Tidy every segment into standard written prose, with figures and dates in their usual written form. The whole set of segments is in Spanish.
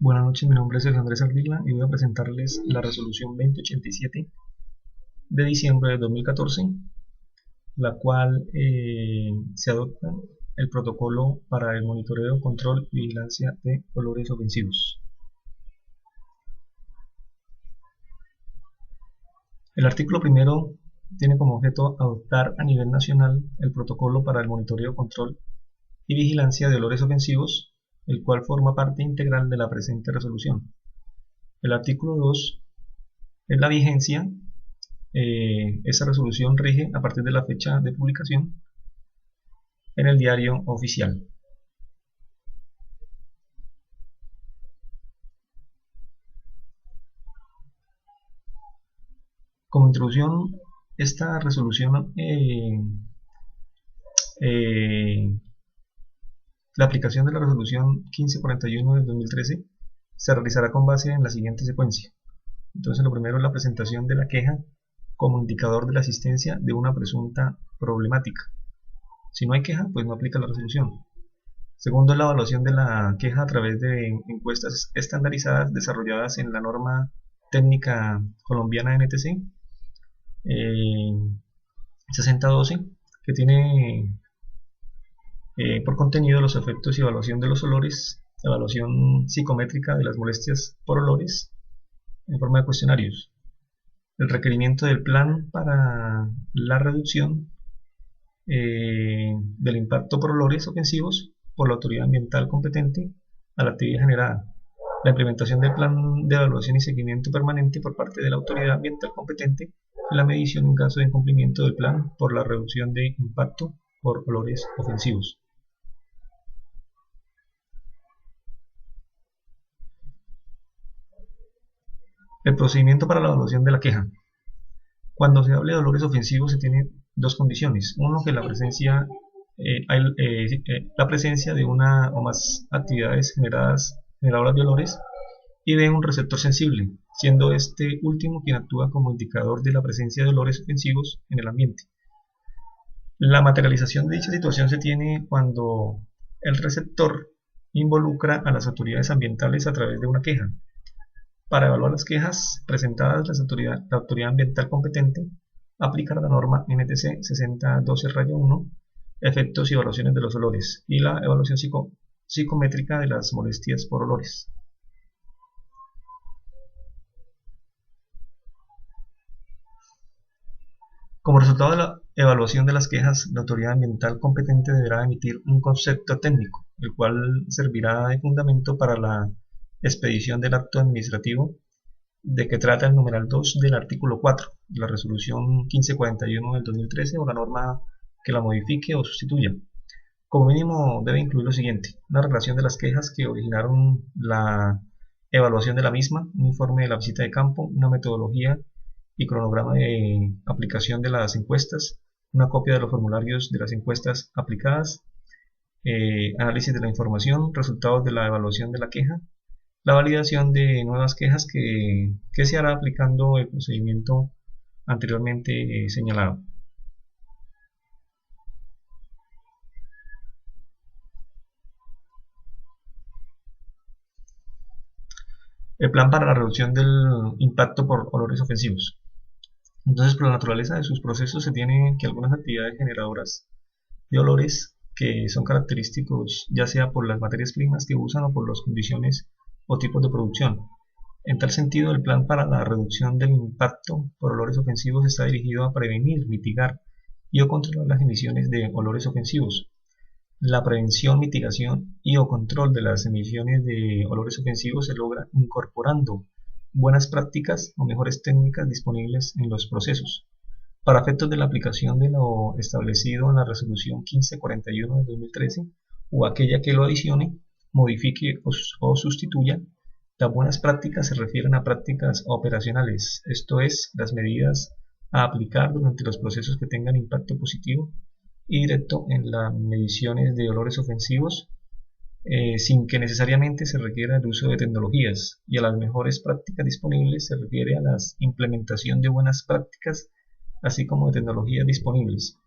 Buenas noches, mi nombre es Sergio Andrés Ardila y voy a presentarles la resolución 2087 de diciembre de 2014, la cual se adopta el protocolo para el monitoreo, control y vigilancia de olores ofensivos. El artículo primero tiene como objeto adoptar a nivel nacional el protocolo para el monitoreo, control y vigilancia de olores ofensivos, el cual forma parte integral de la presente resolución. El artículo 2 es la vigencia. Esa resolución rige a partir de la fecha de publicación en el diario oficial. Como introducción, esta resolución, la aplicación de la resolución 1541 del 2013 se realizará con base en la siguiente secuencia. Entonces, lo primero es la presentación de la queja como indicador de la existencia de una presunta problemática. Si no hay queja, pues no aplica la resolución. Segundo, la evaluación de la queja a través de encuestas estandarizadas desarrolladas en la norma técnica colombiana NTC 6012, que tiene por contenido los efectos y evaluación de los olores, evaluación psicométrica de las molestias por olores en forma de cuestionarios, el requerimiento del plan para la reducción del impacto por olores ofensivos por la autoridad ambiental competente a la actividad generada, la implementación del plan de evaluación y seguimiento permanente por parte de la autoridad ambiental competente y la medición en caso de incumplimiento del plan por la reducción de impacto por olores ofensivos. El procedimiento para la evaluación de la queja. Cuando se hable de olores ofensivos se tiene dos condiciones. Uno, que la presencia de una o más actividades generadoras de olores, y de un receptor sensible, siendo este último quien actúa como indicador de la presencia de olores ofensivos en el ambiente. La materialización de dicha situación se tiene cuando el receptor involucra a las autoridades ambientales a través de una queja. Para evaluar las quejas presentadas, la autoridad ambiental competente aplica la norma NTC 6012-1, efectos y evaluaciones de los olores, y la evaluación psicométrica de las molestias por olores. Como resultado de la evaluación de las quejas, la autoridad ambiental competente deberá emitir un concepto técnico, el cual servirá de fundamento para la expedición del acto administrativo de que trata el numeral 2 del artículo 4 de la resolución 1541 del 2013 o la norma que la modifique o sustituya. Como mínimo debe incluir lo siguiente: una relación de las quejas que originaron la evaluación de la misma, un informe de la visita de campo, una metodología y cronograma de aplicación de las encuestas, una copia de los formularios de las encuestas aplicadas, análisis de la información, resultados de la evaluación de la queja, la validación de nuevas quejas que se hará aplicando el procedimiento anteriormente señalado. El plan para la reducción del impacto por olores ofensivos. Entonces, por la naturaleza de sus procesos se tiene que algunas actividades generadoras de olores que son característicos ya sea por las materias primas que usan o por las condiciones o tipos de producción. En tal sentido, el plan para la reducción del impacto por olores ofensivos está dirigido a prevenir, mitigar y o controlar las emisiones de olores ofensivos. La prevención, mitigación y o control de las emisiones de olores ofensivos se logra incorporando buenas prácticas o mejores técnicas disponibles en los procesos. Para efectos de la aplicación de lo establecido en la resolución 1541 de 2013 o aquella que lo adicione, modifique o sustituya, las buenas prácticas se refieren a prácticas operacionales, esto es, las medidas a aplicar durante los procesos que tengan impacto positivo y directo en las mediciones de olores ofensivos, sin que necesariamente se requiera el uso de tecnologías, y a las mejores prácticas disponibles se refiere a la implementación de buenas prácticas así como de tecnologías disponibles,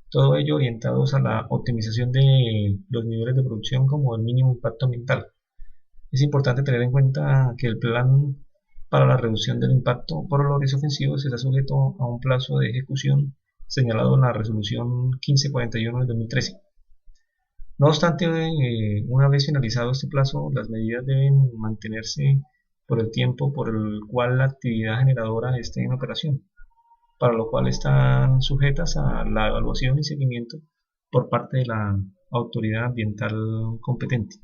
todo ello orientados a la optimización de los niveles de producción como el mínimo impacto ambiental. Es importante tener en cuenta que el plan para la reducción del impacto por olores ofensivos está sujeto a un plazo de ejecución señalado en la resolución 1541 del 2013. No obstante, una vez finalizado este plazo, las medidas deben mantenerse por el tiempo por el cual la actividad generadora esté en operación, para lo cual están sujetas a la evaluación y seguimiento por parte de la autoridad ambiental competente.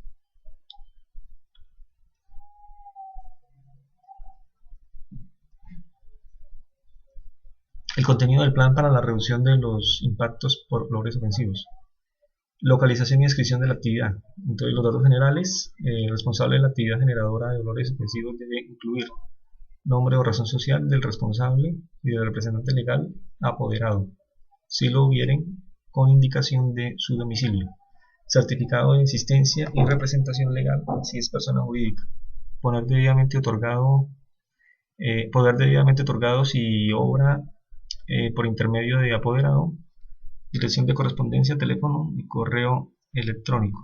El contenido del plan para la reducción de los impactos por olores ofensivos. Localización y descripción de la actividad. Entonces, los datos generales, el responsable de la actividad generadora de olores ofensivos debe incluir nombre o razón social del responsable y del representante legal apoderado, si lo hubieren, con indicación de su domicilio, certificado de existencia y representación legal si es persona jurídica, poder debidamente otorgado si obra por intermedio de apoderado, dirección de correspondencia, teléfono y correo electrónico.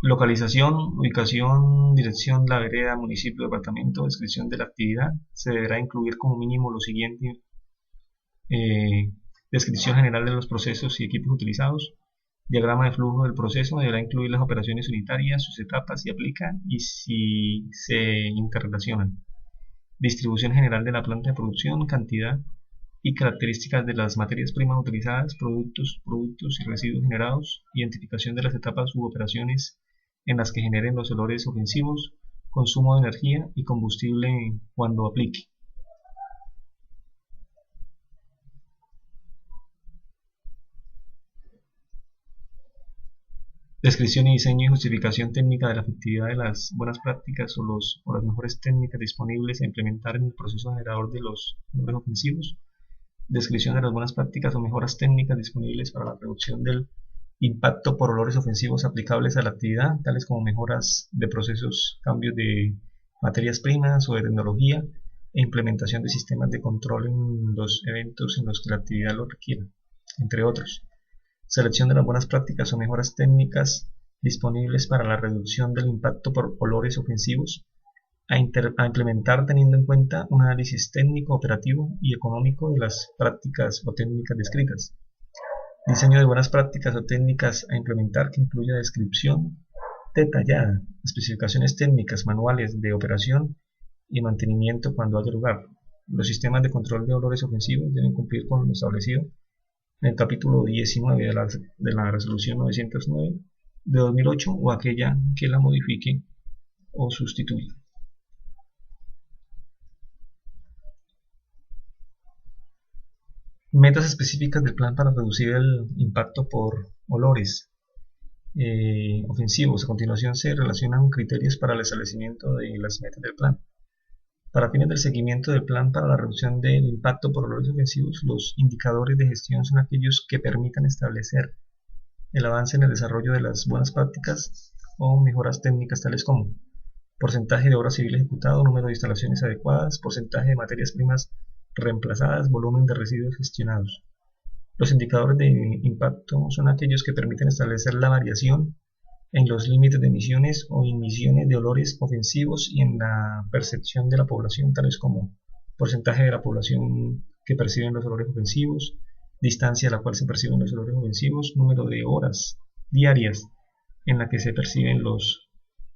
Localización, ubicación, dirección, la vereda, municipio, departamento, descripción de la actividad. Se deberá incluir como mínimo lo siguiente: descripción general de los procesos y equipos utilizados. Diagrama de flujo del proceso deberá incluir las operaciones unitarias, sus etapas, si aplican y si se interrelacionan. Distribución general de la planta de producción, cantidad y características de las materias primas utilizadas, productos y residuos generados, identificación de las etapas u operaciones en las que generen los olores ofensivos, consumo de energía y combustible cuando aplique. Descripción y diseño y justificación técnica de la efectividad de las buenas prácticas o las mejores técnicas disponibles a implementar en el proceso generador de los olores ofensivos. Descripción de las buenas prácticas o mejoras técnicas disponibles para la reducción del impacto por olores ofensivos aplicables a la actividad, tales como mejoras de procesos, cambios de materias primas o de tecnología e implementación de sistemas de control en los eventos en los que la actividad lo requiera, entre otros. Selección de las buenas prácticas o mejoras técnicas disponibles para la reducción del impacto por olores ofensivos a implementar teniendo en cuenta un análisis técnico, operativo y económico de las prácticas o técnicas descritas. Diseño de buenas prácticas o técnicas a implementar que incluya descripción detallada, especificaciones técnicas, manuales de operación y mantenimiento cuando haya lugar. Los sistemas de control de olores ofensivos deben cumplir con lo establecido en el capítulo 19 de la resolución 909 de 2008 o aquella que la modifique o sustituya. Metas específicas del plan para reducir el impacto por olores ofensivos. A continuación se relacionan criterios para el establecimiento de las metas del plan. Para fines del seguimiento del plan para la reducción del impacto por olores ofensivos, los indicadores de gestión son aquellos que permitan establecer el avance en el desarrollo de las buenas prácticas o mejoras técnicas tales como porcentaje de obra civil ejecutado, número de instalaciones adecuadas, porcentaje de materias primas reemplazadas, volumen de residuos gestionados. Los indicadores de impacto son aquellos que permiten establecer la variación en los límites de emisiones o emisiones de olores ofensivos y en la percepción de la población, tales como porcentaje de la población que perciben los olores ofensivos, distancia a la cual se perciben los olores ofensivos, número de horas diarias en la que se perciben los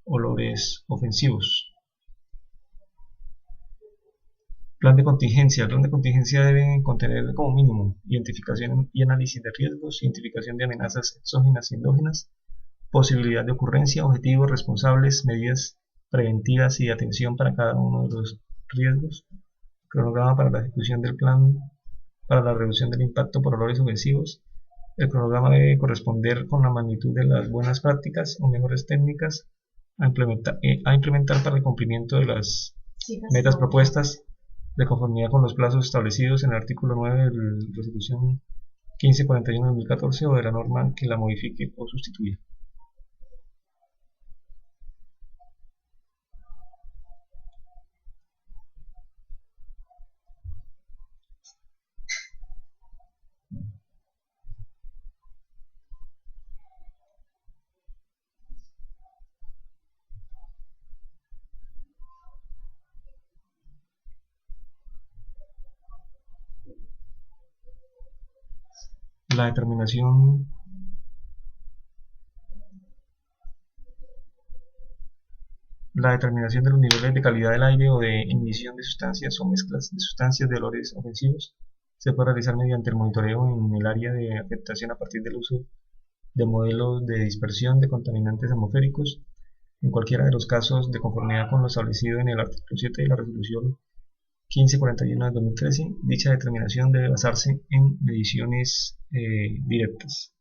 olores ofensivos. Plan de contingencia. El plan de contingencia debe contener como mínimo identificación y análisis de riesgos, identificación de amenazas exógenas y endógenas, posibilidad de ocurrencia, objetivos, responsables, medidas preventivas y de atención para cada uno de los riesgos, cronograma para la ejecución del plan para la reducción del impacto por olores ofensivos. El cronograma debe corresponder con la magnitud de las buenas prácticas o mejores técnicas a implementar para el cumplimiento de las metas propuestas de conformidad con los plazos establecidos en el artículo 9 de la resolución 1541 de 2014 o de la norma que la modifique o sustituya. La determinación de los niveles de calidad del aire o de emisión de sustancias o mezclas de sustancias de olores ofensivos se puede realizar mediante el monitoreo en el área de afectación a partir del uso de modelos de dispersión de contaminantes atmosféricos. En cualquiera de los casos, de conformidad con lo establecido en el artículo 7 de la resolución 1541 de 2013, dicha determinación debe basarse en mediciones directas.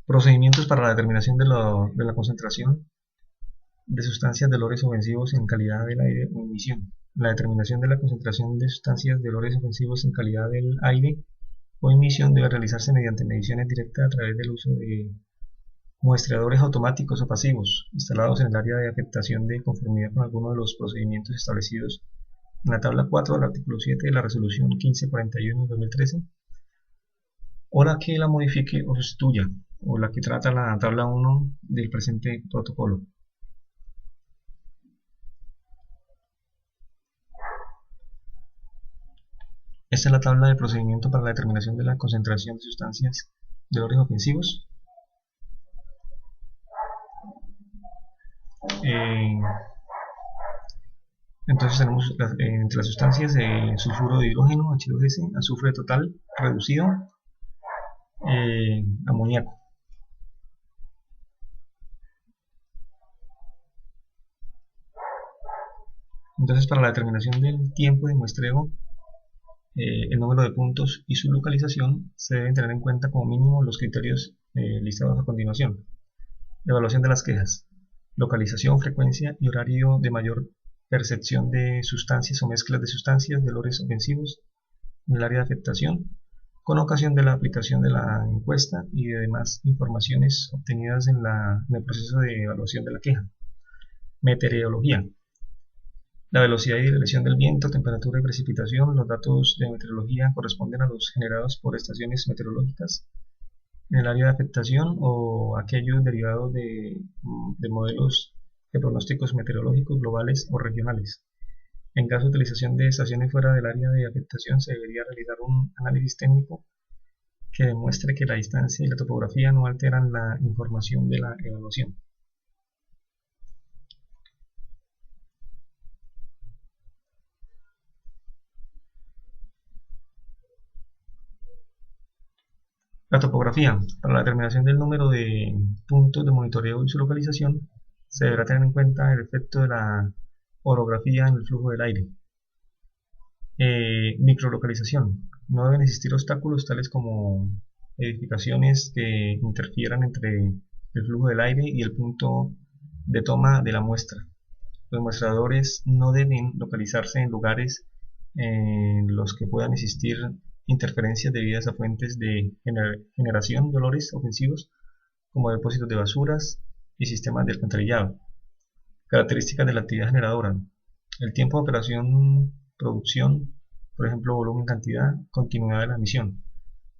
Procedimientos para la determinación de la concentración de sustancias de olores ofensivos en calidad del aire o emisión. La determinación de la concentración de sustancias de olores ofensivos en calidad del aire o emisión debe realizarse mediante mediciones directas a través del uso de muestreadores automáticos o pasivos instalados en el área de afectación de conformidad con alguno de los procedimientos establecidos en la tabla 4 del artículo 7 de la resolución 1541 de 2013, o la que la modifique o sustituya, o la que trata la tabla 1 del presente protocolo. Esta es la tabla de procedimiento para la determinación de la concentración de sustancias de olores ofensivos. Entonces tenemos entre las sustancias sulfuro de hidrógeno, H2S, azufre total reducido, amoníaco. Entonces, para la determinación del tiempo de muestreo, el número de puntos y su localización, se deben tener en cuenta como mínimo los criterios listados a continuación. Evaluación de las quejas, localización, frecuencia y horario de mayor percepción de sustancias o mezclas de sustancias de olores ofensivos en el área de afectación, con ocasión de la aplicación de la encuesta y de demás informaciones obtenidas en el proceso de evaluación de la queja. Meteorología. La velocidad y dirección del viento, temperatura y precipitación. Los datos de meteorología corresponden a los generados por estaciones meteorológicas en el área de afectación o aquellos derivados de modelos de pronósticos meteorológicos globales o regionales. En caso de utilización de estaciones fuera del área de afectación, se debería realizar un análisis técnico que demuestre que la distancia y la topografía no alteran la información de la evaluación. La topografía. Para la determinación del número de puntos de monitoreo y su localización, se deberá tener en cuenta el efecto de la orografía en el flujo del aire. Microlocalización. No deben existir obstáculos tales como edificaciones que interfieran entre el flujo del aire y el punto de toma de la muestra. Los muestradores no deben localizarse en lugares en los que puedan existir interferencias debidas a fuentes de generación de olores ofensivos como depósitos de basuras y sistemas de alcantarillado. Características de la actividad generadora. El tiempo de operación, producción, por ejemplo volumen, cantidad, continuidad de la emisión.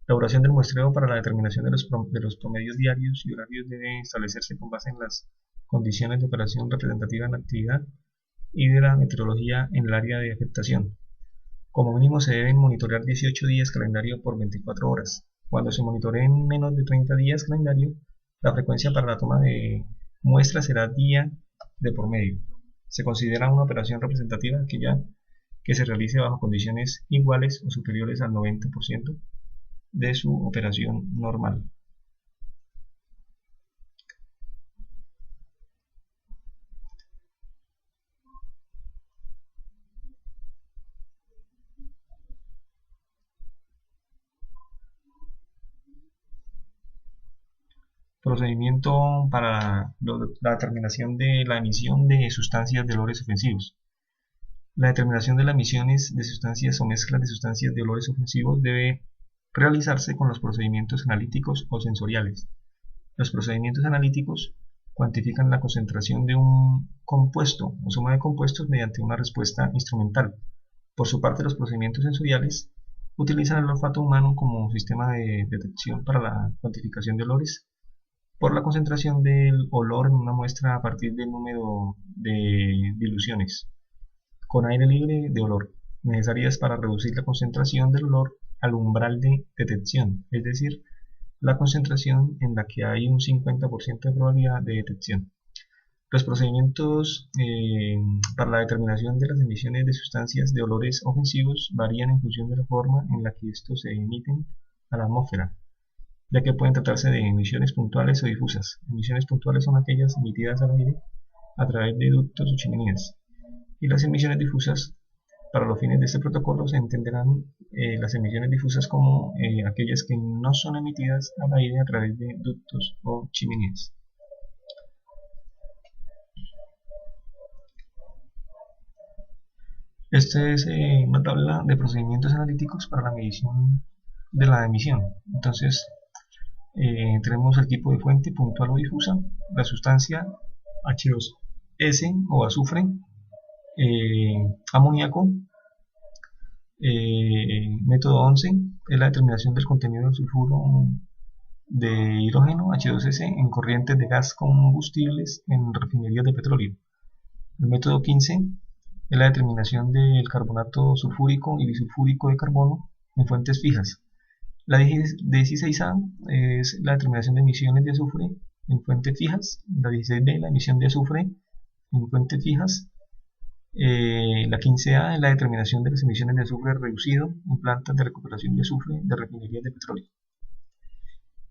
La duración del muestreo para la determinación de los promedios diarios y horarios debe establecerse con base en las condiciones de operación representativa en la actividad y de la meteorología en el área de afectación. Como mínimo se deben monitorear 18 días calendario por 24 horas. Cuando se monitoreen menos de 30 días calendario, la frecuencia para la toma de muestras será día de por medio. Se considera una operación representativa aquella que se realice bajo condiciones iguales o superiores al 90% de su operación normal. Procedimiento para la determinación de la emisión de sustancias de olores ofensivos. La determinación de las emisiones de sustancias o mezclas de sustancias de olores ofensivos debe realizarse con los procedimientos analíticos o sensoriales. Los procedimientos analíticos cuantifican la concentración de un compuesto o suma de compuestos mediante una respuesta instrumental. Por su parte, los procedimientos sensoriales utilizan el olfato humano como sistema de detección para la cuantificación de olores por la concentración del olor en una muestra a partir del número de diluciones con aire libre de olor necesarias para reducir la concentración del olor al umbral de detección, es decir, la concentración en la que hay un 50% de probabilidad de detección. Los procedimientos para la determinación de las emisiones de sustancias de olores ofensivos varían en función de la forma en la que estos se emiten a la atmósfera, ya que pueden tratarse de emisiones puntuales o difusas. Emisiones puntuales son aquellas emitidas al aire a través de ductos o chimeneas, y las emisiones difusas, para los fines de este protocolo, se entenderán las emisiones difusas como aquellas que no son emitidas al aire a través de ductos o chimeneas. Esta es una tabla de procedimientos analíticos para la medición de la emisión. Entonces, tenemos el tipo de fuente puntual o difusa, la sustancia H2S o azufre, amoníaco, método 11 es la determinación del contenido del sulfuro de hidrógeno H2S en corrientes de gas combustibles en refinerías de petróleo. El método 15 es la determinación del carbonato sulfúrico y bisulfúrico de carbono en fuentes fijas. La 16A es la determinación de emisiones de azufre en fuentes fijas. La 16B, la emisión de azufre en fuentes fijas. La 15A es la determinación de las emisiones de azufre reducido en plantas de recuperación de azufre de refinerías de petróleo.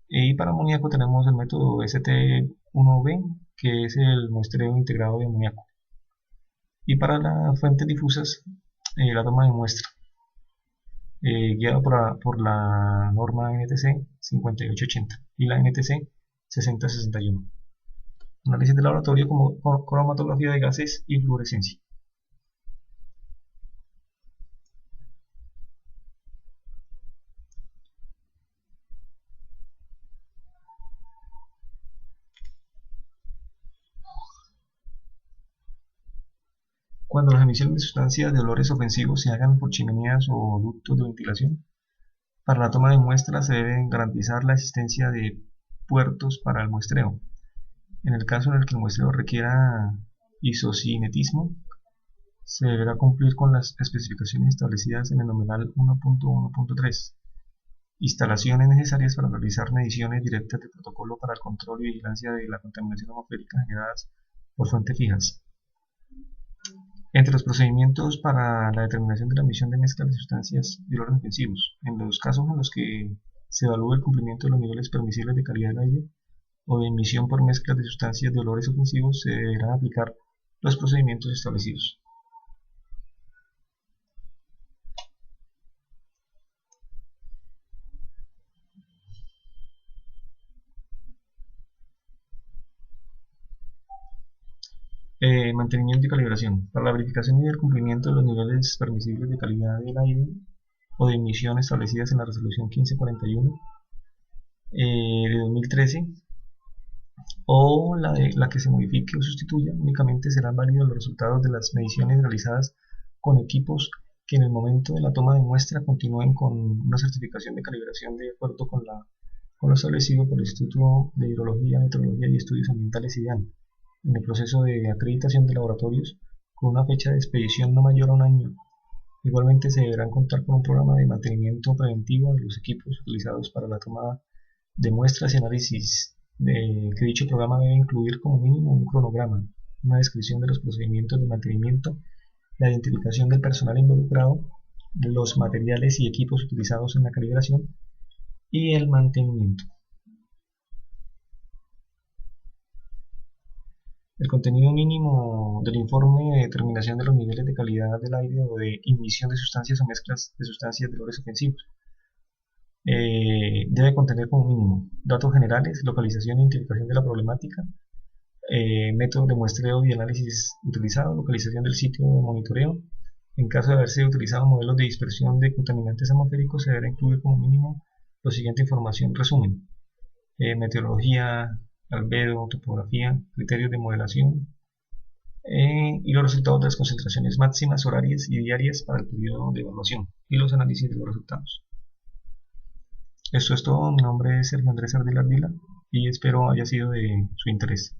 Y para amoníaco tenemos el método ST1B, que es el muestreo integrado de amoníaco. Y para las fuentes difusas, la toma de muestra, guiada por la norma NTC 5880 y la NTC 6061. Análisis de laboratorio como cromatografía de gases y fluorescencia. Cuando las emisiones de sustancias de olores ofensivos se hagan por chimeneas o ductos de ventilación, para la toma de muestras se debe garantizar la existencia de puertos para el muestreo. En el caso en el que el muestreo requiera isocinetismo, se deberá cumplir con las especificaciones establecidas en el numeral 1.1.3. Instalaciones necesarias para realizar mediciones directas de protocolo para el control y vigilancia de la contaminación atmosférica generadas por fuentes fijas. Entre los procedimientos para la determinación de la emisión de mezclas de sustancias de olores ofensivos, en los casos en los que se evalúe el cumplimiento de los niveles permisibles de calidad del aire o de emisión por mezclas de sustancias de olores ofensivos, se deberán aplicar los procedimientos establecidos. Mantenimiento y calibración. Para la verificación y el cumplimiento de los niveles permisibles de calidad del aire o de emisión establecidas en la resolución 1541 de 2013 o la que se modifique o sustituya, únicamente serán válidos los resultados de las mediciones realizadas con equipos que en el momento de la toma de muestra continúen con una certificación de calibración de acuerdo con lo establecido por el Instituto de Hidrología, Meteorología y Estudios Ambientales IDAN en el proceso de acreditación de laboratorios con una fecha de expedición no mayor a un año. Igualmente se deberán contar con un programa de mantenimiento preventivo de los equipos utilizados para la toma de muestras y análisis, que dicho programa debe incluir como mínimo un cronograma, una descripción de los procedimientos de mantenimiento, la identificación del personal involucrado, de los materiales y equipos utilizados en la calibración y el mantenimiento. El contenido mínimo del informe de determinación de los niveles de calidad del aire o de emisión de sustancias o mezclas de sustancias de olores ofensivos debe contener como mínimo datos generales, localización e identificación de la problemática, método de muestreo y análisis utilizado, localización del sitio de monitoreo. En caso de haberse utilizado modelos de dispersión de contaminantes atmosféricos, se deberá incluir como mínimo la siguiente información: resumen, meteorología, albedo, topografía, criterios de modelación y los resultados de las concentraciones máximas, horarias y diarias para el periodo de evaluación y los análisis de los resultados. Esto es todo. Mi nombre es Sergio Andrés Ardila Ardila. y espero haya sido de su interés.